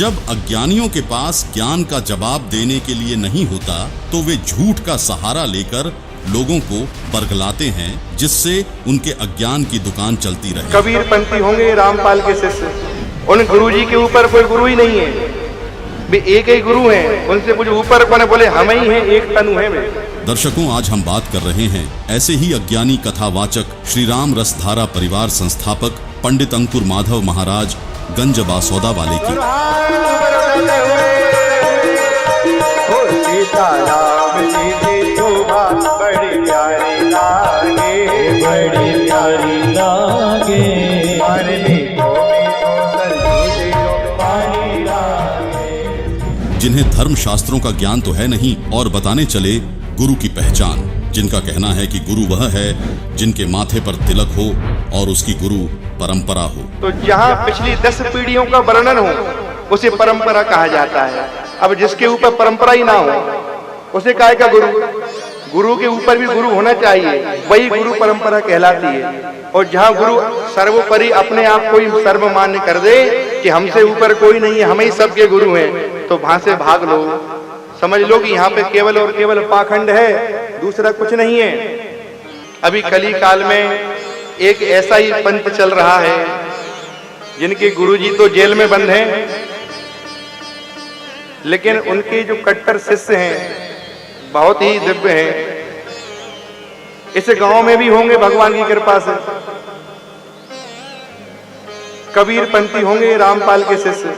जब अज्ञानियों के पास ज्ञान का जवाब देने के लिए नहीं होता तो वे झूठ का सहारा लेकर लोगों को बरगलाते हैं, जिससे उनके अज्ञान की दुकान चलती रहे। कबीर पंथी होंगे रामपाल के शिष्य, उन गुरुजी के ऊपर कोई गुरु ही नहीं है, वे एक ही गुरु हैं, उनसे कुछ ऊपर कौन है, बोले हम ही हैं, एक तनु है वे। दर्शकों, आज हम बात कर रहे हैं ऐसे ही अज्ञानी कथावाचक श्री राम रसधारा परिवार संस्थापक पंडित अंकुर माधव महाराज गंज बासौदा वाले की। जिन्हें धर्म शास्त्रों का ज्ञान तो है नहीं और बताने चले गुरु की पहचान, जिनका कहना है कि गुरु वह है जिनके माथे पर तिलक हो और उसकी गुरु परंपरा हो। तो जहाँ पिछली 10 पीढ़ियों का वर्णन हो उसे परंपरा कहा जाता है। अब जिसके ऊपर परंपरा ही ना हो उसे काहे का गुरु? गुरु के ऊपर भी गुरु होना चाहिए, वही गुरु परंपरा कहलाती है। और जहाँ गुरु सर्वोपरि अपने आप को ही सर्वमान्य कर दे कि हमसे ऊपर कोई नहीं है, हम ही सबके गुरु हैं, तो वहां से भाग लो। समझ लो कि यहाँ पे केवल और केवल पाखंड है, दूसरा कुछ नहीं है। अभी कली काल में एक ऐसा ही पंथ चल रहा है जिनके गुरुजी तो जेल में बंद हैं, लेकिन उनके जो कट्टर शिष्य हैं बहुत ही दिव्य हैं। इस गांव में भी होंगे भगवान की कृपा से। कबीर पंथी होंगे रामपाल के शिष्य,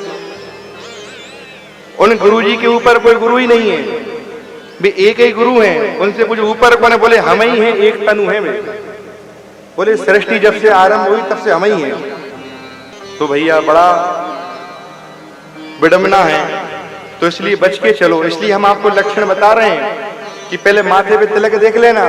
उन गुरुजी के ऊपर कोई गुरु ही नहीं है, वे एक ही गुरु हैं, उनसे कुछ ऊपर कौन है, बोले हम ही हैं, एक तनु है वे। बोले सृष्टि जब से आरंभ हुई तब से हम ही हैं। तो भैया बड़ा विडंबना है, तो इसलिए बच के चलो। इसलिए हम आपको लक्षण बता रहे हैं कि पहले माथे पे तिलक देख लेना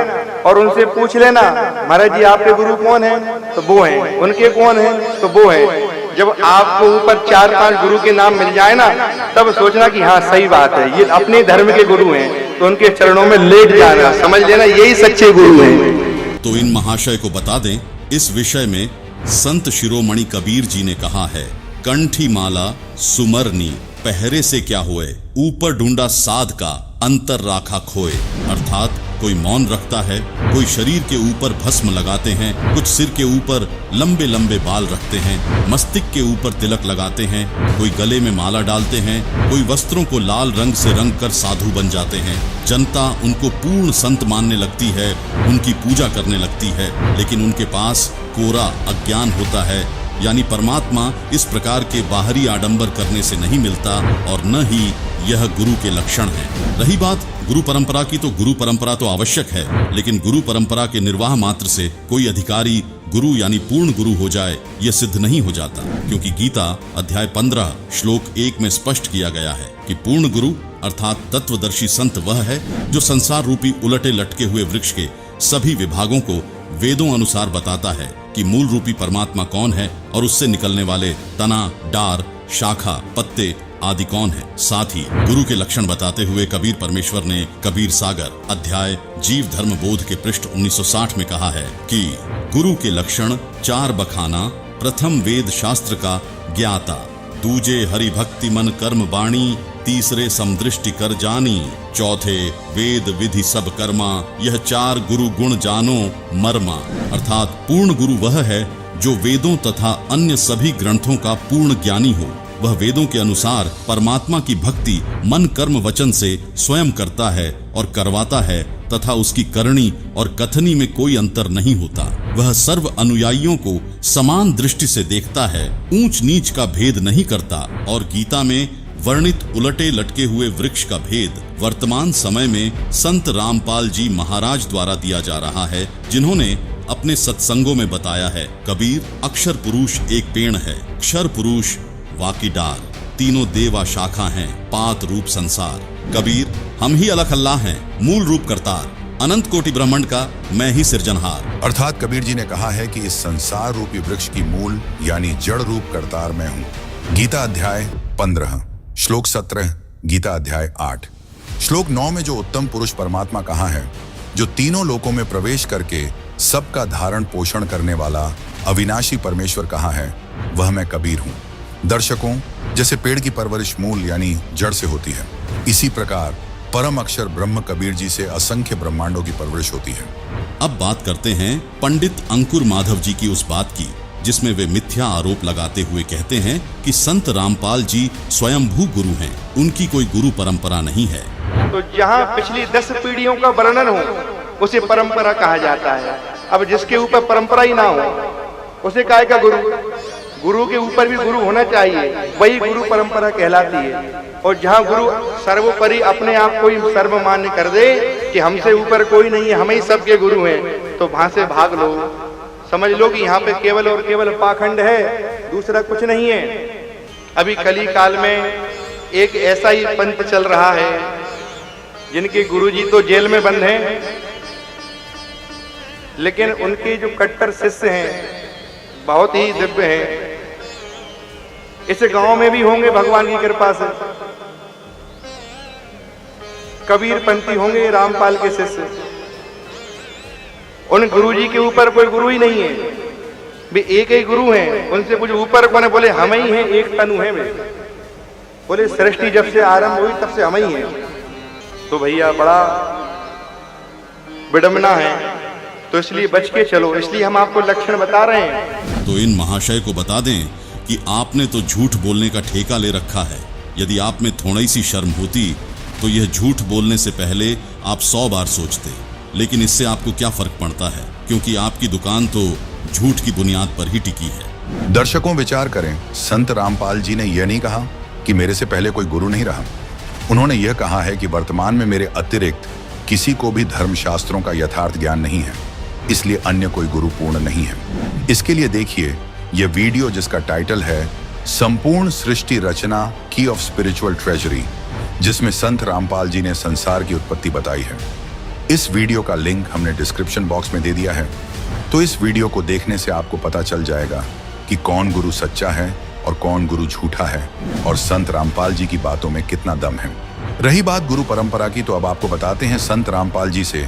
और उनसे पूछ लेना, महाराज जी आपके गुरु कौन है? तो वो हैं। उनके कौन है? तो वो हैं। जब आपको ऊपर 4-5 गुरु के नाम मिल जाए ना, तब सोचना कि हाँ सही बात है, ये अपने धर्म के गुरु हैं, तो उनके चरणों में लेट जाना, समझ लेना यही सच्चे गुरु हैं। तो इन महाशय को बता दें, इस विषय में संत शिरोमणि कबीर जी ने कहा है, कंठी माला सुमरनी पहरे से क्या हुए, ऊपर ढूंढा साध का अंतर राखा खोए। अर्थात कोई मौन रखता है, कोई शरीर के ऊपर भस्म लगाते हैं, कुछ सिर के ऊपर लंबे लंबे बाल रखते हैं, मस्तिष्क के ऊपर तिलक लगाते हैं, कोई गले में माला डालते हैं, कोई वस्त्रों को लाल रंग से रंग कर साधु बन जाते हैं। जनता उनको पूर्ण संत मानने लगती है, उनकी पूजा करने लगती है, लेकिन उनके पास कोरा अज्ञान होता है। यानी परमात्मा इस प्रकार के बाहरी आडंबर करने से नहीं मिलता और न ही यह गुरु के लक्षण है। रही बात गुरु परंपरा की, तो गुरु परंपरा तो आवश्यक है, लेकिन गुरु परंपरा के निर्वाह मात्र से कोई अधिकारी गुरु यानी पूर्ण गुरु हो जाए यह सिद्ध नहीं हो जाता, क्योंकि गीता अध्याय 15 श्लोक 1 में स्पष्ट किया गया है कि पूर्ण गुरु अर्थात तत्वदर्शी संत वह है जो संसार रूपी उलटे लटके हुए वृक्ष के सभी विभागों को वेदों अनुसार बताता है कि मूल रूपी परमात्मा कौन है और उससे निकलने वाले तना, डार, शाखा, पत्ते आदि कौन है। साथ ही गुरु के लक्षण बताते हुए कबीर परमेश्वर ने कबीर सागर अध्याय जीव धर्म बोध के पृष्ठ 1960 में कहा है कि गुरु के लक्षण 4 बखाना, प्रथम वेद शास्त्र का ज्ञाता, दूजे हरि भक्ति मन कर्म वाणी, तीसरे समदृष्टि कर जानी, चौथे वेद विधि सब कर्मा, यह 4 गुरु गुण जानो मर्मा। अर्थात पूर्ण गुरु वह है जो वेदों तथा अन्य सभी ग्रंथों का पूर्ण ज्ञानी हो। वह वेदों के अनुसार परमात्मा की भक्ति मन कर्म वचन से स्वयं करता है और करवाता है तथा उसकी करनी और कथनी में कोई अंतर नहीं होता। वह सर्व अनुयायियों को समान दृष्टि से देखता है, ऊंच नीच का भेद नहीं करता और गीता में वर्णित उलटे लटके हुए वृक्ष का भेद वर्तमान समय में संत रामपाल जी महाराज द्वारा दिया जा रहा है, जिन्होंने अपने सत्संगों में बताया है। कबीर अक्षर पुरुष एक पेड़ है, क्षर पुरुष वाकी डार, तीनों देवा शाखा हैं, पात रूप संसार। कबीर हम ही अलख अल्लाह हैं, मूल रूप करतार, अनंत कोटि ब्रह्मांड का मैं ही सिरजनहार। अर्थात कबीर जी ने कहा है कि इस संसार रूपी वृक्ष की मूल यानी जड़ रूप करतार मैं हूँ। गीता अध्याय 15 श्लोक 17, गीता अध्याय 8। श्लोक 9 में जो उत्तम पुरुष परमात्मा कहा है, जो तीनों लोकों में प्रवेश करके सबका धारण पोषण करने वाला अविनाशी परमेश्वर कहा है, वह मैं कबीर हूँ। दर्शकों, जैसे पेड़ की परवरिश मूल यानी जड़ से होती है, इसी प्रकार परम अक्षर ब्रह्म कबीर जी से असंख्य ब्रह्मांडों की परवरिश होती है। अब बात करते हैं पंडित अंकुर माधव जी की उस बात की जिसमें वे मिथ्या आरोप लगाते हुए कहते हैं कि संत रामपाल जी स्वयंभू गुरु हैं, उनकी कोई गुरु परंपरा नहीं है। तो जहाँ पिछली 10 पीढ़ियों का वर्णन हो उसे परंपरा कहा जाता है। अब जिसके ऊपर परंपरा ही ना हो उसे काय का गुरु? गुरु के ऊपर भी गुरु होना चाहिए, वही गुरु परंपरा कहलाती है। और जहाँ गुरु सर्वोपरि अपने आप को ही सर्वमान्य कर दे कि हमसे ऊपर कोई नहीं है, हम ही सबके गुरु हैं, तो वहां से भाग लो। समझ लो कि यहाँ पे केवल और केवल पाखंड है, दूसरा कुछ नहीं है। अभी कली काल में एक ऐसा ही पंथ चल रहा है जिनके गुरुजी तो जेल में बंद हैं, लेकिन उनके जो कट्टर शिष्य हैं बहुत ही दिव्य हैं। इस गांव में भी होंगे भगवान की कृपा से, कबीर पंथी होंगे, रामपाल के शिष्य। उन गुरुजी के ऊपर कोई गुरु ही नहीं है, वे एक ही गुरु हैं, उनसे कुछ ऊपर कौन है? बोले हम ही हैं, एक तनु है वे। बोले सृष्टि जब से आरंभ हुई तब से हम ही हैं। तो भैया बड़ा विडंबना है, तो इसलिए बच के चलो, इसलिए हम आपको लक्षण बता रहे हैं। तो इन महाशय को बता दें कि आपने तो झूठ बोलने का ठेका ले रखा है। यदि आप में थोड़ी सी शर्म होती तो यह झूठ बोलने से पहले आप 100 बार सोचते, लेकिन इससे आपको क्या फर्क पड़ता है, क्योंकि आपकी दुकान तो झूठ की बुनियाद पर ही टिकी है। दर्शकों, विचार करें, संत रामपाल जी ने यह नहीं कहा कि मेरे से पहले कोई गुरु नहीं रहा। उन्होंने यह कहा है कि वर्तमान में मेरे अतिरिक्त किसी को भी धर्मशास्त्रों का यथार्थ ज्ञान नहीं है, इसलिए अन्य कोई गुरु पूर्ण नहीं है। इसके लिए देखिए यह वीडियो जिसका टाइटल है संपूर्ण सृष्टि रचना की ऑफ स्पिरिचुअल ट्रेजरी, जिसमें संत रामपाल जी ने संसार की उत्पत्ति बताई है। इस वीडियो का लिंक हमने डिस्क्रिप्शन बॉक्स में दे दिया है, तो इस वीडियो को देखने से आपको पता चल जाएगा कि कौन गुरु सच्चा है और कौन गुरु झूठा है, और संत रामपाल जी की बातों में कितना दम है। रही बात गुरु परंपरा की, तो अब आपको बताते हैं संत रामपाल जी से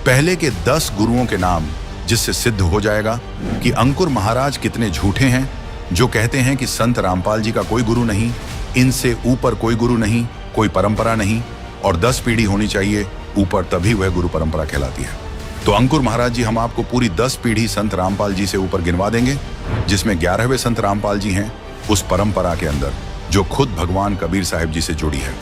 पहले के 10 गुरुओं के नाम, जिससे सिद्ध हो जाएगा कि अंकुर महाराज कितने झूठे हैं, जो कहते हैं कि संत रामपाल जी का कोई गुरु नहीं, इनसे ऊपर कोई गुरु नहीं, कोई परंपरा नहीं, और 10 पीढ़ी होनी चाहिए ऊपर, तभी वह गुरु परंपरा कहलाती है। तो अंकुर महाराज जी, हम आपको पूरी 10 पीढ़ी संत रामपाल जी से ऊपर गिनवा देंगे, जिसमें 11वें संत रामपाल जी हैं उस परंपरा के अंदर, जो खुद भगवान कबीर साहिब जी से जुड़ी है।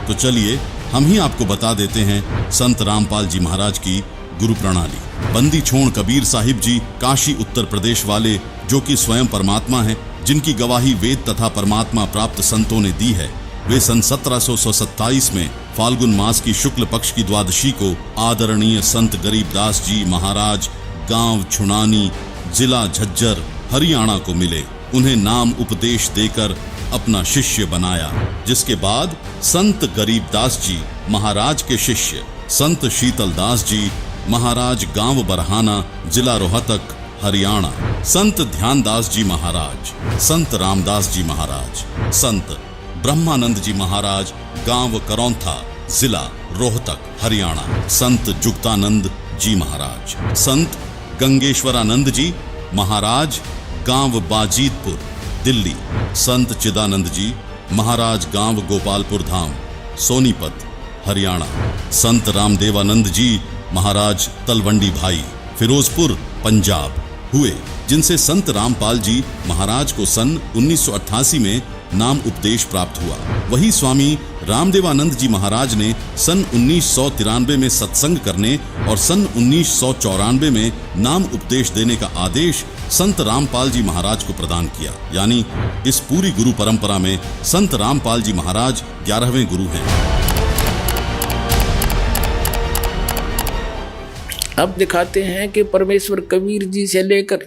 तो चलिए हम ही आपको बता देते हैं संत रामपाल जी महाराज की गुरु प्रणाली। बंदी छोड़ कबीर साहिब जी काशी उत्तर प्रदेश वाले, जो कि स्वयं परमात्मा हैं, जिनकी गवाही वेद तथा परमात्मा प्राप्त संतों ने दी है, वे सन 1727 में फाल्गुन मास की शुक्ल पक्ष की द्वादशी को आदरणीय संत गरीबदास जी महाराज गांव छुनानी, जिला झज्जर, हरियाणा को मिले। उन्हें नाम उपदेश देकर अपना शिष्य बनाया, जिसके बाद संत गरीबदास जी महाराज के शिष्य संत शीतलदास जी महाराज गांव बरहाना, जिला रोहतक, हरियाणा, संत ध्यानदास जी महाराज, संत रामदास जी महाराज, संत ब्रह्मानंद जी महाराज गांव करौंथा, जिला रोहतक, हरियाणा, संत जुक्तानंद जी महाराज, संत गंगेश्वरानंद जी महाराज गांव बाजीतपुर, दिल्ली, संत चिदानंद जी महाराज गांव गोपालपुर धाम, सोनीपत, हरियाणा, संत रामदेवानंद जी महाराज तलवंडी भाई, फिरोजपुर, पंजाब हुए, जिनसे संत रामपाल जी महाराज को सन 1988 में नाम उपदेश प्राप्त हुआ। वही स्वामी रामदेवानंद जी महाराज ने सन 1993 में सत्संग करने और सन 1994 में नाम उपदेश देने का आदेश संत रामपाल जी महाराज को प्रदान किया। यानी इस पूरी गुरु परंपरा में संत रामपाल जी महाराज 11वें गुरु हैं। अब दिखाते हैं कि परमेश्वर कबीर जी से लेकर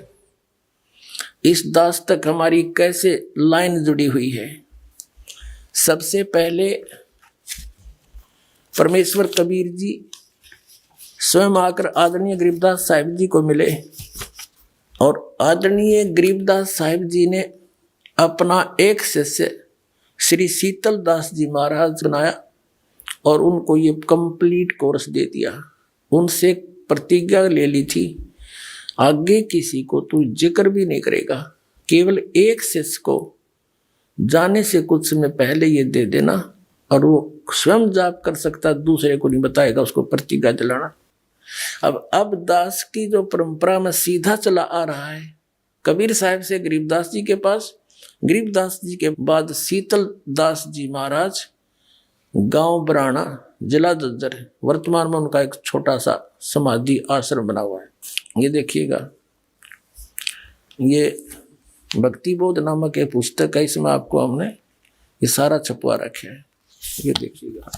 इस दास तक हमारी कैसे लाइन जुड़ी हुई है। सबसे पहले परमेश्वर कबीर जी स्वयं आकर आदरणीय गरीबदास साहिब जी को मिले, और आदरणीय गरीबदास साहिब जी ने अपना एक शिष्य श्री शीतलदास जी महाराज बनाया और उनको ये कंप्लीट कोर्स दे दिया। उनसे प्रतिज्ञा ले ली थी, आगे किसी को तू जिक्र भी नहीं करेगा, केवल एक शिष्य को जाने से कुछ समय पहले ये दे देना, और वो स्वयं जाप कर सकता, दूसरे को नहीं बताएगा, उसको प्रतिज्ञा दिलाना। अब दास की जो परंपरा में सीधा चला आ रहा है, कबीर साहब से गरीबदास जी के पास, गरीबदास जी के बाद शीतल दास जी महाराज, गांव बराना, जिला जज्जर है। वर्तमान में उनका एक छोटा सा समाधि आश्रम बना हुआ है। ये देखिएगा, ये भक्ति बोध नामक एक पुस्तक है, इसमें आपको हमने ये सारा छपवा रखे है। ये देखिएगा,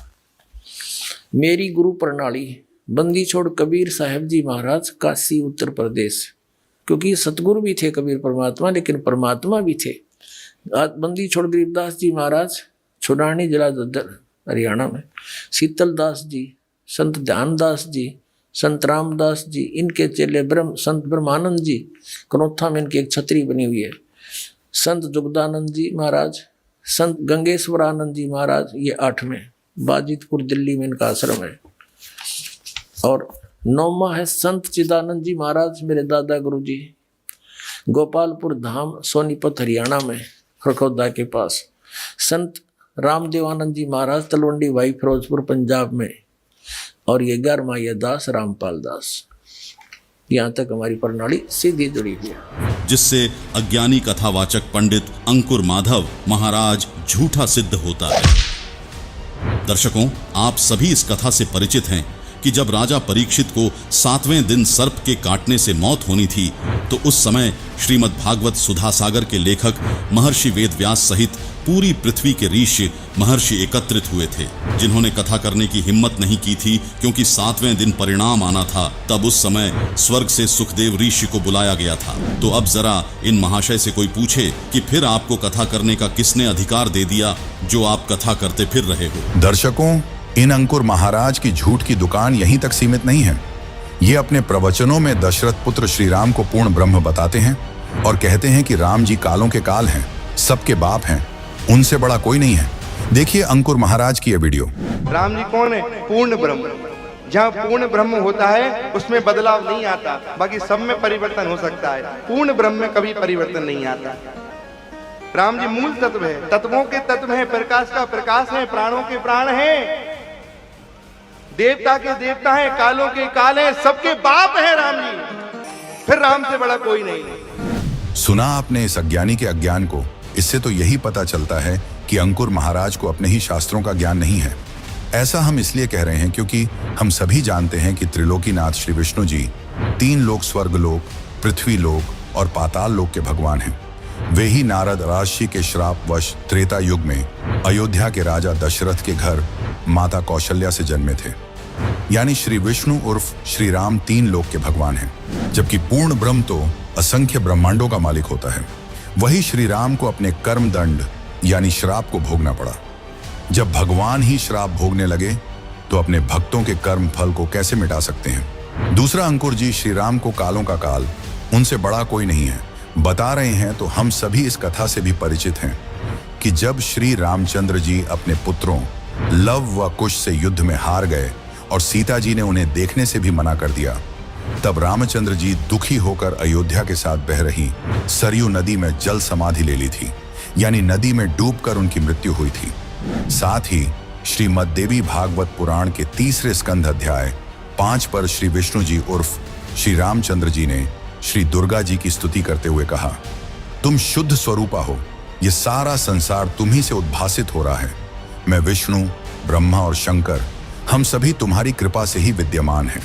मेरी गुरु प्रणाली, बंदी छोड़ कबीर साहब जी महाराज, काशी उत्तर प्रदेश। क्योंकि सतगुरु भी थे कबीर परमात्मा, लेकिन परमात्मा भी थे। बंदी छोड़ गरीबदास जी महाराज, छुड़ानी, जिला जज्जर, हरियाणा में। शीतल दास जी, संत ध्यानदास जी, संत रामदास जी, इनके चेले संत ब्रह्मानंद जी, कनौथा में इनकी एक छतरी बनी हुई है। संत जुगदानंद जी महाराज, संत गंगेश्वरानंद जी महाराज, ये 8वें, बाजितपुर दिल्ली में इनका आश्रम है। और 9वां है संत चिदानंद जी महाराज, मेरे दादा गुरु जी, गोपालपुर धाम, सोनीपत हरियाणा में, खरखौदा के पास। संत रामदेवानंद जी महाराज, तलवंडी भाई, फिरोजपुर पंजाब में। और ये 11वां ये दास रामपाल दास। यहाँ तक हमारी प्रणाली सीधी जुड़ी हुई है, जिससे अज्ञानी कथावाचक पंडित अंकुर माधव महाराज झूठा सिद्ध होता है। दर्शकों, आप सभी इस कथा से परिचित हैं कि जब राजा परीक्षित को 7वें दिन सर्प के काटने से मौत होनी थी, तो उस समय श्रीमद् भागवत सुधा सागर के लेखक महर्षि वेदव्यास सहित पूरी पृथ्वी के ऋषि महर्षि एकत्रित हुए थे, जिन्होंने कथा करने की हिम्मत नहीं की थी, क्योंकि 7वें दिन परिणाम आना था। तब उस समय स्वर्ग से सुखदेव ऋषि को बुलाया गया था। तो अब जरा इन महाशय से कोई पूछे कि फिर आपको कथा करने का किसने अधिकार दे दिया, जो आप कथा करते फिर रहे हो। दर्शकों, इन अंकुर महाराज की झूठ की दुकान यहीं तक सीमित नहीं है। ये अपने प्रवचनों में दशरथ पुत्र श्री राम को पूर्ण ब्रह्म बताते हैं और कहते हैं कि राम जी कालों के काल हैं, सबके बाप हैं, उनसे बड़ा कोई नहीं है। देखिए अंकुर महाराज की यह वीडियो। राम जी कौन है? पूर्ण ब्रह्म। जहाँ पूर्ण ब्रह्म होता है उसमें बदलाव नहीं आता, बाकी सब में परिवर्तन हो सकता है, पूर्ण ब्रह्म में कभी परिवर्तन नहीं आता। राम जी मूल तत्व है, तत्वों के तत्व है, प्रकाश का प्रकाश है, प्राणों के प्राण है, देवता के देवता है, कालों के काल है, सबके बाप है राम जी। फिर राम से बड़ा कोई नहीं। सुना आपने इस अज्ञानी के अज्ञान को। इससे तो यही पता चलता है कि अंकुर महाराज को अपने ही शास्त्रों का ज्ञान नहीं है। ऐसा हम इसलिए कह रहे हैं क्योंकि हम सभी जानते हैं कि त्रिलोकीनाथ श्री विष्णु जी 3 लोक, स्वर्ग लोक, पृथ्वी लोक और पाताल लोक के भगवान हैं। वे ही नारद राजर्षि के श्रापवश त्रेता युग में अयोध्या के राजा दशरथ के घर माता कौशल्या से जन्मे थे। यानी श्री विष्णु उर्फ श्री राम 3 लोक के भगवान हैं, जबकि पूर्ण ब्रह्म तो असंख्य ब्रह्मांडों का मालिक होता है। वही श्री राम को अपने कर्म दंड यानी श्राप को भोगना पड़ा। जब भगवान ही श्राप भोगने लगे तो अपने भक्तों के कर्म फल को कैसे मिटा सकते हैं। दूसरा, अंकुर जी श्री राम को कालों का काल, उनसे बड़ा कोई नहीं है बता रहे हैं। तो हम सभी इस कथा से भी परिचित हैं कि जब श्री रामचंद्र जी अपने पुत्रों लव व कुश से युद्ध में हार गए और सीता जी ने उन्हें देखने से भी मना कर दिया, तब रामचंद्र जी दुखी होकर अयोध्या के साथ बह रही सरयू नदी में जल समाधि ले ली थी, यानी नदी में डूबकर उनकी मृत्यु हुई थी। साथ ही श्रीमद् देवी भागवत पुराण के 3 स्कंध अध्याय 5 पर श्री विष्णु जी उर्फ श्री रामचंद्र जी ने श्री दुर्गा जी की स्तुति करते हुए कहा, तुम शुद्ध स्वरूपा हो, ये सारा संसार तुम्ही से उद्भासित हो रहा है। मैं विष्णु, ब्रह्मा और शंकर, हम सभी तुम्हारी कृपा से ही विद्यमान हैं।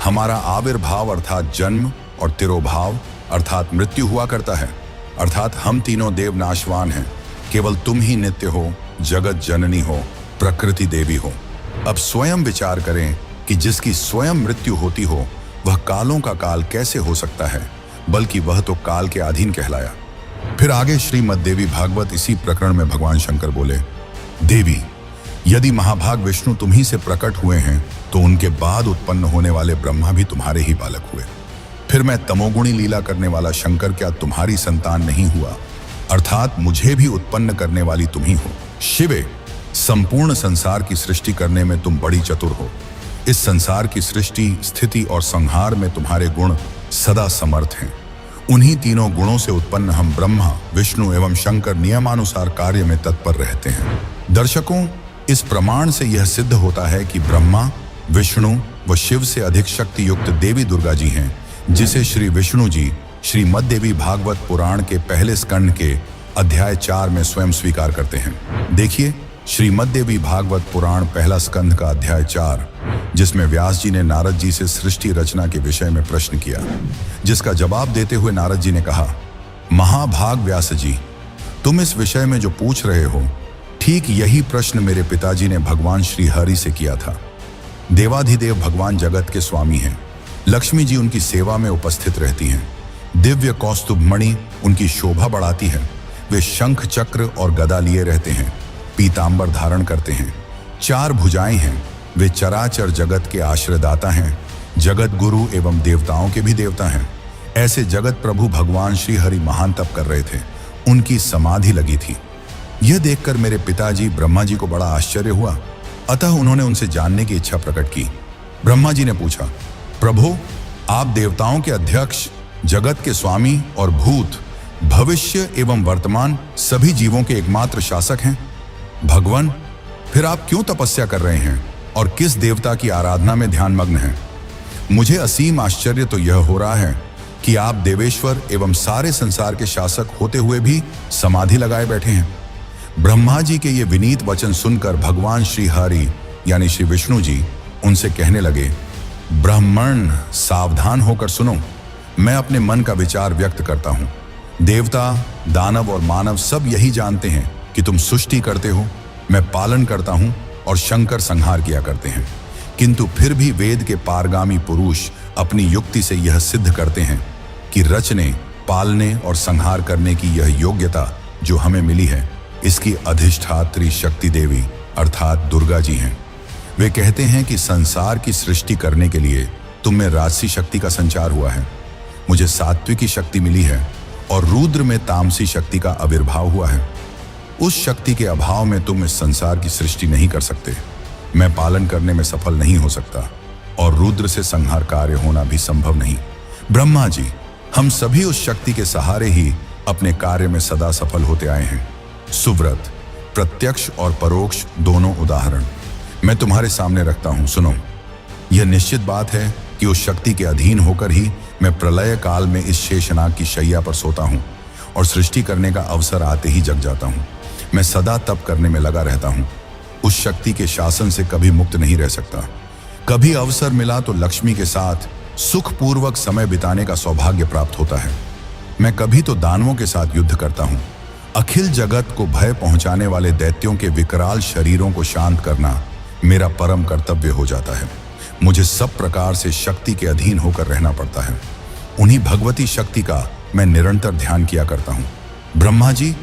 हमारा आविर्भाव अर्थात जन्म और तिरोभाव अर्थात मृत्यु हुआ करता है, अर्थात हम तीनों देव नाशवान हैं, केवल तुम ही नित्य हो, जगत जननी हो, प्रकृति देवी हो। अब स्वयं विचार करें कि जिसकी स्वयं मृत्यु होती हो वह कालों का काल कैसे हो सकता है, बल्कि वह तो काल के अधीन कहलाया। फिर आगे श्रीमद् देवी भागवत इसी प्रकरण में भगवान शंकर बोले, देवी, यदि महाभाग विष्णु तुम्ही से प्रकट हुए हैं तो उनके बाद उत्पन्न होने वाले ब्रह्मा भी तुम्हारे ही बालक हुए। फिर मैं तमोगुणी लीला करने वाला शंकर क्या तुम्हारी संतान नहीं हुआ, अर्थात मुझे भी उत्पन्न करने वाली तुम ही हो। शिवे, संपूर्ण संसार की सृष्टि करने में तुम बड़ी चतुर हो। इस संसार की सृष्टि, स्थिति और संहार में तुम्हारे गुण सदा समर्थ हैं। उन्हीं तीनों गुणों से उत्पन्न हम ब्रह्मा, विष्णु एवं शंकर नियमानुसार कार्य में तत्पर रहते हैं। दर्शकों, इस प्रमाण से यह सिद्ध होता है कि ब्रह्मा, विष्णु व शिव से अधिक शक्ति युक्त देवी दुर्गा जी हैं, जिसे श्री विष्णु जी श्रीमद् देवी भागवत पुराण के पहले स्कंद के अध्याय 4 में स्वयं स्वीकार करते हैं। देखिए श्रीमद् देवी भागवत पुराण पहला स्कंद का अध्याय 4, जिसमें व्यास जी ने नारद जी से सृष्टि रचना के विषय में प्रश्न किया, जिसका जवाब देते हुए नारद जी ने कहा, महाभाग व्यास जी, तुम इस विषय में जो पूछ रहे हो, ठीक यही प्रश्न मेरे पिताजी ने भगवान श्री हरि से किया था। देवाधिदेव भगवान जगत के स्वामी हैं। लक्ष्मी जी उनकी सेवा में उपस्थित रहती हैं। दिव्य कौस्तुभ मणि उनकी शोभा बढ़ाती है। वे शंख, चक्र और गदा लिए रहते हैं, पीतांबर धारण करते हैं, 4 भुजाएं हैं। वे चराचर जगत के आश्रयदाता हैं, जगत गुरु एवं देवताओं के भी देवता हैं। ऐसे जगत प्रभु भगवान श्री हरि महान तप कर रहे थे। उनकी समाधि लगी थी। यह देखकर मेरे पिताजी ब्रह्मा जी को बड़ा आश्चर्य हुआ। अतः उन्होंने उनसे जानने की इच्छा प्रकट की। ब्रह्मा जी ने पूछा, प्रभु, आप देवताओं के अध्यक्ष, जगत के स्वामी और भूत, भविष्य एवं वर्तमान सभी जीवों के एकमात्र शासक हैं। भगवान, फिर आप क्यों तपस्या कर रहे हैं और किस देवता की आराधना में ध्यानमग्न हैं? मुझे असीम आश्चर्य तो यह हो रहा है कि आप देवेश्वर एवं सारे संसार के शासक होते हुए भी समाधि लगाए बैठे हैं। ब्रह्मा जी के ये विनीत वचन सुनकर भगवान श्री हरि यानी श्री विष्णु जी उनसे कहने लगे, ब्राह्मण, सावधान होकर सुनो। मैं अपने मन का विचार व्यक्त करता हूँ। देवता, दानव और मानव सब यही जानते हैं कि तुम सृष्टि करते हो, मैं पालन करता हूँ और शंकर संहार किया करते हैं। किंतु फिर भी वेद के पारगामी पुरुष अपनी युक्ति से यह सिद्ध करते हैं कि रचने, पालने और संहार करने की यह योग्यता जो हमें मिली है, इसकी अधिष्ठात्री शक्ति देवी अर्थात दुर्गा जी हैं। वे कहते हैं कि संसार की सृष्टि करने के लिए तुम में राजसी शक्ति का संचार हुआ है, मुझे सात्विकी शक्ति मिली है और रुद्र में तामसी शक्ति का आविर्भाव हुआ है। उस शक्ति के अभाव में तुम इस संसार की सृष्टि नहीं कर सकते। मैं पालन करने में सफल नहीं हो सकता और रुद्र से संहार कार्य होना भी संभव नहीं। ब्रह्मा जी, हम सभी उस शक्ति के सहारे ही अपने कार्य में सदा सफल होते आए हैं। सुव्रत, प्रत्यक्ष और परोक्ष दोनों उदाहरण मैं तुम्हारे सामने रखता हूं, सुनो। यह निश्चित बात है कि उस शक्ति के अधीन होकर ही मैं प्रलय काल में इस शेषनाग की शैया पर सोता हूं और सृष्टि करने का अवसर आते ही जग जाता हूं। मैं सदा तप करने में लगा रहता हूं। उस शक्ति के शासन से कभी मुक्त नहीं रह सकता। कभी अवसर मिला तो लक्ष्मी के साथ सुखपूर्वक समय बिताने का सौभाग्य प्राप्त होता है। मैं कभी तो दानवों के साथ युद्ध करता हूं। अखिल जगत को भय पहुंचाने वाले दैत्यों के विकराल शरीरों को शांत करना मेरा परम कर्तव्य हो जाता है। मुझे सब प्रकार से शक्ति के अधीन होकर रहना पड़ता है। उन्हीं भगवती शक्ति का मैं निरंतर ध्यान किया करता हूँ। ब्रह्मा जी,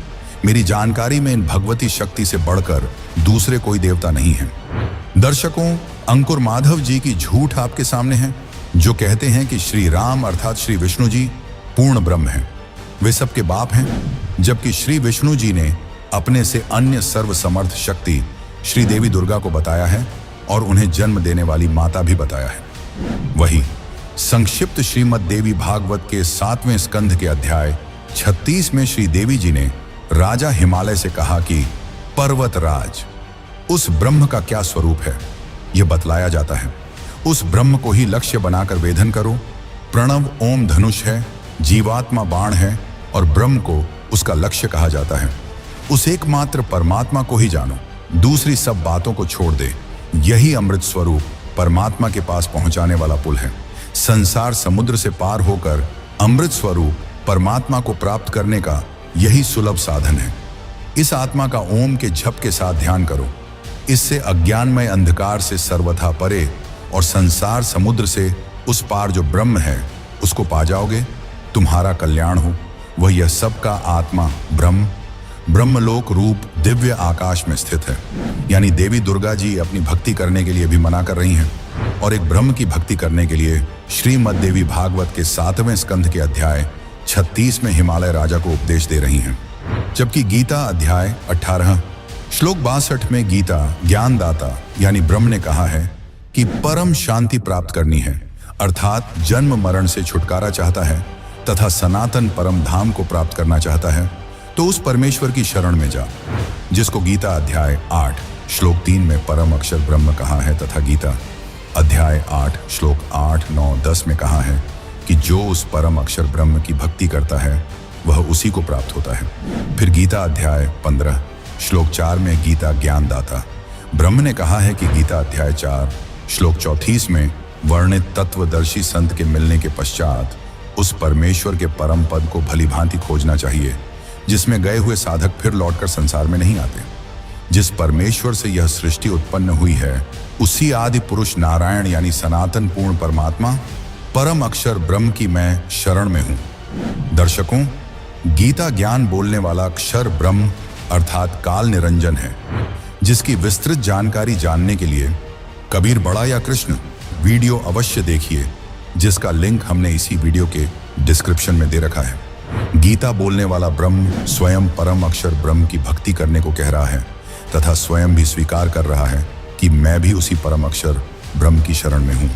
मेरी जानकारी में इन भगवती शक्ति से बढ़कर दूसरे कोई देवता नहीं है। दर्शकों, अंकुर माधव जी की झूठ आपके सामने है, जो कहते हैं कि श्री राम अर्थात श्री विष्णु जी पूर्ण ब्रह्म हैं। वे सबके बाप हैं, जबकि श्री विष्णु जी ने अपने से अन्य सर्वसमर्थ शक्ति श्री देवी दुर्गा को बताया है और उन्हें जन्म देने वाली माता भी बताया है। वही संक्षिप्त श्रीमद् देवी भागवत के 7वें स्कंध के अध्याय 36 में श्री देवी जी ने राजा हिमालय से कहा कि पर्वतराज, उस ब्रह्म का क्या स्वरूप है यह बतलाया जाता है। उस ब्रह्म को ही लक्ष्य बनाकर वेधन करो। प्रणव ओम धनुष है, जीवात्मा बाण है और ब्रह्म को उसका लक्ष्य कहा जाता है। उस एकमात्र परमात्मा को ही जानो, दूसरी सब बातों को छोड़ दे। यही अमृत स्वरूप परमात्मा के पास पहुंचाने वाला पुल है। संसार समुद्र से पार होकर अमृत स्वरूप परमात्मा को प्राप्त करने का यही सुलभ साधन है। इस आत्मा का ओम के जप के साथ ध्यान करो। इससे अज्ञानमय अंधकार से सर्वथा परे और संसार समुद्र से उस पार जो ब्रह्म है उसको पा जाओगे। तुम्हारा कल्याण हो। वह यह सबका आत्मा ब्रह्मलोक रूप दिव्य आकाश में स्थित है। यानी देवी दुर्गा जी अपनी भक्ति करने के लिए भी मना कर रही हैं और एक ब्रह्म की भक्ति करने के लिए श्रीमद् देवी भागवत के 7वें स्कंध के अध्याय 36 में हिमालय राजा को उपदेश दे रही हैं। जबकि गीता अध्याय 18 श्लोक 62 में गीता ज्ञानदाता यानी ब्रह्म ने कहा है कि परम शांति प्राप्त करनी है, अर्थात जन्म मरण से छुटकारा चाहता है तथा सनातन परम धाम को प्राप्त करना चाहता है तो उस परमेश्वर की शरण में जा, जिसको गीता अध्याय 8 श्लोक 3 में परम अक्षर ब्रह्म कहा है, तथा गीता अध्याय 8 श्लोक 8, 9, 10 में कहा है कि जो उस परम अक्षर ब्रह्म की भक्ति करता है वह उसी को प्राप्त होता है। फिर गीता अध्याय 15 श्लोक 4 में गीता ज्ञानदाता ब्रह्म ने कहा है कि गीता अध्याय 4 श्लोक 34 में वर्णित तत्वदर्शी संत के मिलने के पश्चात उस परमेश्वर के परम पद को भली भांति खोजना चाहिए, जिसमें गए हुए साधक फिर लौटकर संसार में नहीं आते। जिस परमेश्वर से यह सृष्टि उत्पन्न हुई है उसी आदि पुरुष नारायण यानी सनातन पूर्ण परमात्मा परम अक्षर ब्रह्म की मैं शरण में हूं। दर्शकों, गीता ज्ञान बोलने वाला अक्षर ब्रह्म अर्थात काल निरंजन है, जिसकी विस्तृत जानकारी जानने के लिए कबीर बड़ा या कृष्ण वीडियो अवश्य देखिए, जिसका लिंक हमने इसी वीडियो के डिस्क्रिप्शन में दे रखा है। गीता बोलने वाला ब्रह्म स्वयं परम अक्षर ब्रह्म की भक्ति करने को कह रहा है तथा स्वयं भी स्वीकार कर रहा है कि मैं भी उसी परम अक्षर ब्रह्म की शरण में हूं।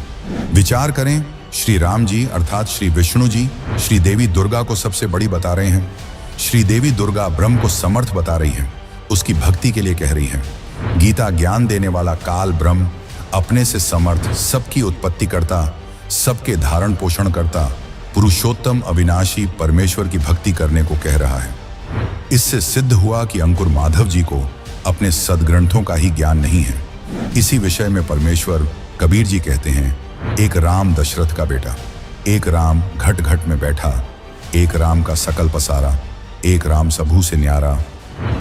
विचार करें, श्री राम जी अर्थात श्री विष्णु जी श्री देवी दुर्गा को सबसे बड़ी बता रहे हैं। श्री देवी दुर्गा ब्रह्म को समर्थ बता रही है, उसकी भक्ति के लिए कह रही है। गीता ज्ञान देने वाला काल ब्रह्म अपने से समर्थ, सबकी उत्पत्ति करता, सबके धारण पोषण करता, पुरुषोत्तम अविनाशी परमेश्वर की भक्ति करने को कह रहा है। इससे सिद्ध हुआ कि अंकुर माधव जी को अपने सदग्रंथों का ही ज्ञान नहीं है। इसी विषय में परमेश्वर कबीर जी कहते हैं, एक राम दशरथ का बेटा, एक राम घट घट में बैठा, एक राम का सकल पसारा, एक राम सबू से न्यारा।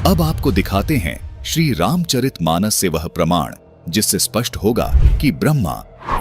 अब आपको दिखाते हैं श्री रामचरितमानस से वह प्रमाण जिससे स्पष्ट होगा कि ब्रह्मा,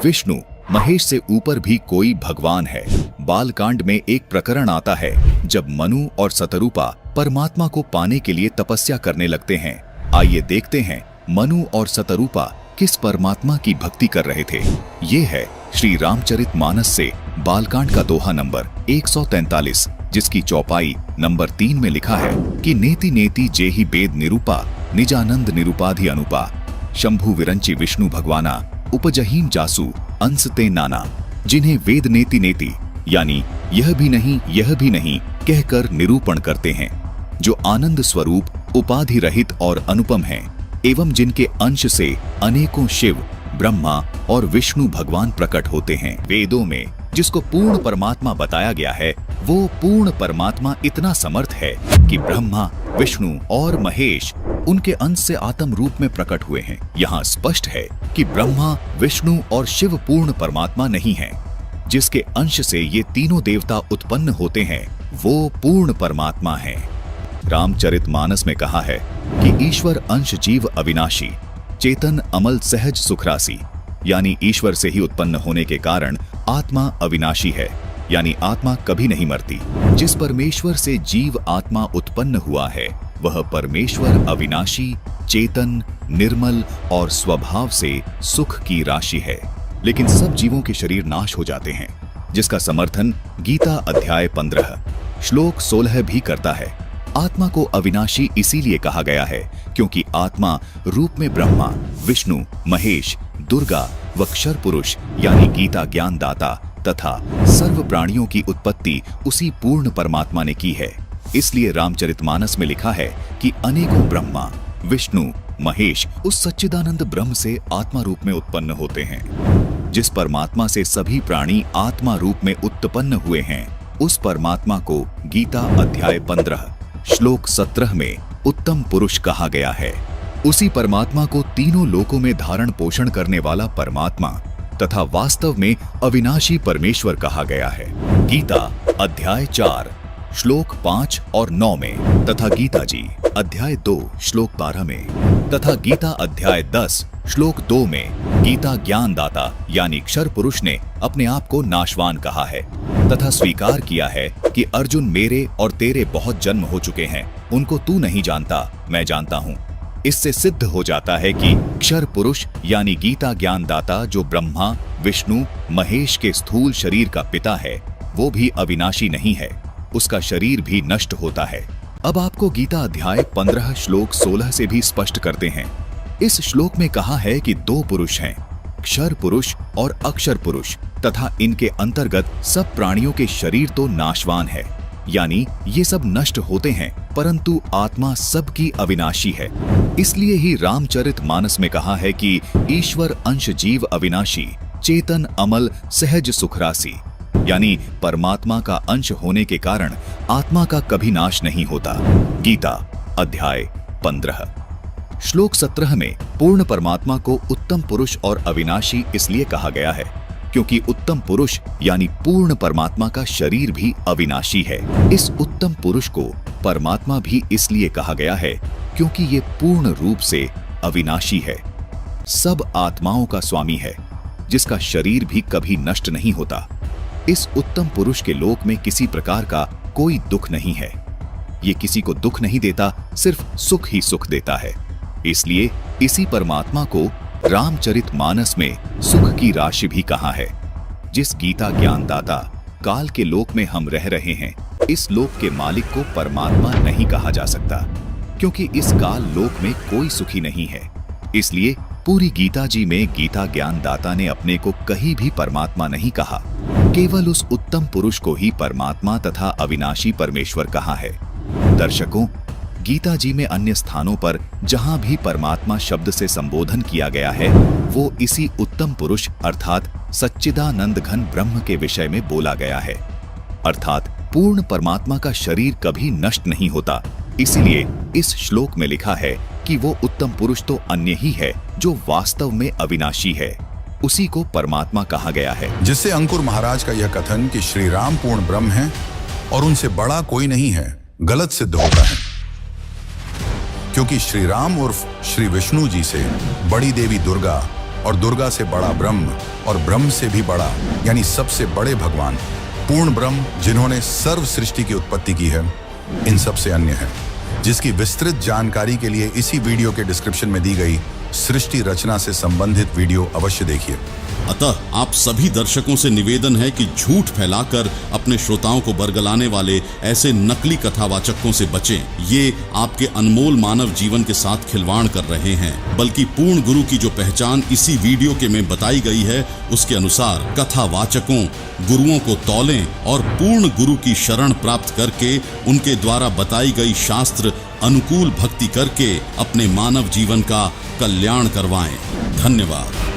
विष्णु, महेश से ऊपर भी कोई भगवान है। बालकांड में एक प्रकरण आता है जब मनु और सतरूपा परमात्मा को पाने के लिए तपस्या करने लगते हैं। आइए देखते हैं मनु और सतरूपा किस परमात्मा की भक्ति कर रहे थे। ये है श्री रामचरितमानस से बालकांड का दोहा नंबर 143, जिसकी चौपाई नंबर 3 में लिखा है कि नेति नेति जेहि वेद निरूपा, निजानंद निरूपाधि अनुपा, शंभु विरंची विष्णु भगवाना, उपजहीम जासु अंश ते नाना। जिन्हें वेद नेति नेति यानी यह भी नहीं कहकर निरूपण करते हैं, जो आनंद स्वरूप, उपाधि रहित और अनुपम हैं, एवं जिनके अंश से अनेकों शिव, ब्रह्मा और विष्णु भगवान प्रकट होते हैं। वेदों में जिसको पूर्ण परमात्मा बताया गया है, वो पूर्ण परमात्मा इतना समर्थ है कि ब्रह्मा, विष्णु और महेश उनके अंश से आत्म रूप में प्रकट हुए हैं। यहाँ स्पष्ट है कि ब्रह्मा, विष्णु और शिव पूर्ण परमात्मा नहीं है। जिसके अंश से ये तीनों देवता उत्पन्न होते हैं वो पूर्ण परमात्मा है। रामचरितमानस में कहा है कि ईश्वर अंश जीव अविनाशी, चेतन अमल सहज सुखरासी, यानी ईश्वर से ही उत्पन्न होने के कारण आत्मा अविनाशी है, यानी आत्मा कभी नहीं मरती। जिस परमेश्वर से जीव आत्मा उत्पन्न हुआ है वह परमेश्वर अविनाशी, चेतन, निर्मल और स्वभाव से सुख की राशि है। लेकिन सब जीवों के शरीर नाश हो जाते हैं, जिसका समर्थन गीता अध्याय 15 श्लोक 16 भी करता है। आत्मा को अविनाशी इसीलिए कहा गया है क्योंकि आत्मा रूप में ब्रह्मा, विष्णु, महेश, दुर्गा व क्षर पुरुष यानी गीता ज्ञानदाता तथा सर्व प्राणियों की उत्पत्ति उसी पूर्ण परमात्मा ने की है। इसलिए रामचरितमानस में लिखा है कि अनेकों ब्रह्मा, विष्णु, महेश उस सच्चिदानंद ब्रह्म से आत्मा रूप में उत्पन्न होते हैं। जिस परमात्मा से सभी प्राणी आत्मा रूप में उत्पन्न हुए हैं, उस परमात्मा को गीता अध्याय 15 श्लोक 17 में उत्तम पुरुष कहा गया है। उसी परमात्मा को तीनों लोकों में धारण पोषण करने वाला परमात्मा तथा वास्तव में अविनाशी परमेश्वर कहा गया है। गीता अध्याय 4 श्लोक 5 और 9 में तथा गीता जी अध्याय 2 श्लोक 12 में तथा गीता अध्याय 10 श्लोक 2 में गीता ज्ञानदाता यानी क्षर पुरुष ने अपने आप को नाशवान कहा है तथा स्वीकार किया है कि अर्जुन मेरे और तेरे बहुत जन्म हो चुके हैं, उनको तू नहीं जानता, मैं जानता हूँ। इससे सिद्ध हो जाता है कि क्षर पुरुष यानी गीता ज्ञानदाता जो ब्रह्मा, विष्णु, महेश के स्थूल शरीर का पिता है, वो भी अविनाशी नहीं है, उसका शरीर भी नष्ट होता है। अब आपको गीता अध्याय 15 श्लोक 16 से भी स्पष्ट करते हैं। इस श्लोक में कहा है कि दो पुरुष हैं, क्षर पुरुष और अक्षर पुरुष, तथा इनके अंतर्गत सब प्राणियों के शरीर तो नाशवान है, यानी ये सब नष्ट होते हैं, परंतु आत्मा सबकी अविनाशी है। इसलिए ही रामचरितमानस में कहा है कि ईश्वर अंश जीव अविनाशी, चेतन अमल सहज सुखरासी, यानी परमात्मा का अंश होने के कारण आत्मा का कभी नाश नहीं होता। गीता अध्याय 15 श्लोक 17 में पूर्ण परमात्मा को उत्तम पुरुष और अविनाशी इसलिए कहा गया है क्योंकि उत्तम पुरुष यानी पूर्ण परमात्मा का शरीर भी अविनाशी है। इस उत्तम पुरुष को परमात्मा भी इसलिए कहा गया है क्योंकि ये पूर्ण रूप से अविनाशी है, सब आत्माओं का स्वामी है, जिसका शरीर भी कभी नष्ट नहीं होता। इस उत्तम पुरुष के लोक में किसी प्रकार का कोई दुख नहीं है, ये किसी को दुख नहीं देता, सिर्फ सुख ही सुख देता है। इसलिए इसी परमात्मा को रामचरितमानस में सुख की राशि भी कहा है। जिस गीता ज्ञानदाता काल के लोक में हम रह रहे हैं, इस लोक के मालिक को परमात्मा नहीं कहा जा सकता, क्योंकि इस काल लोक में कोई सुखी नहीं है। इसलिए पूरी गीता जी में गीता ज्ञानदाता ने अपने को कहीं भी परमात्मा नहीं कहा, केवल उस उत्तम पुरुष को ही परमात्मा तथा अविनाशी परमेश्वर कहा है। दर्शकों, गीता जी में अन्य स्थानों पर जहां भी परमात्मा शब्द से संबोधन किया गया है, वो इसी उत्तम पुरुष अर्थात सच्चिदानंद घन ब्रह्म के विषय में बोला गया है। अर्थात पूर्ण परमात्मा का शरीर कभी नष्ट नहीं होता। इसीलिए इस श्लोक में लिखा है कि वो उत्तम पुरुष तो अन्य ही है जो वास्तव में अविनाशी है, उसी को परमात्मा कहा गया है। जिससे अंकुर महाराज का यह कथन कि श्री राम पूर्ण ब्रह्म है और उनसे बड़ा कोई नहीं है, गलत सिद्ध होता है, क्योंकि श्री राम उर्फ श्री विष्णु जी से बड़ी देवी दुर्गा और दुर्गा से बड़ा ब्रह्म और ब्रह्म से भी बड़ा यानी सबसे बड़े भगवान पूर्ण ब्रह्म, जिन्होंने सर्व सृष्टि की उत्पत्ति की है, इन सबसे अन्य है, जिसकी विस्तृत जानकारी के लिए इसी वीडियो के डिस्क्रिप्शन में दी गई सृष्टि रचना से संबंधित वीडियो अवश्य देखिए। अतः आप सभी दर्शकों से निवेदन है कि झूठ फैलाकर अपने श्रोताओं को बरगलाने वाले ऐसे नकली कथावाचकों से बचें। ये आपके अनमोल मानव जीवन के साथ खिलवाड़ कर रहे हैं। बल्कि पूर्ण गुरु की जो पहचान इसी वीडियो के में बताई गई है, उसके अनुसार कथावाचकों गुरुओं को तौलें और पूर्ण गुरु की शरण प्राप्त करके उनके द्वारा बताई गई शास्त्र अनुकूल भक्ति करके अपने मानव जीवन का कल्याण करवाएं। धन्यवाद।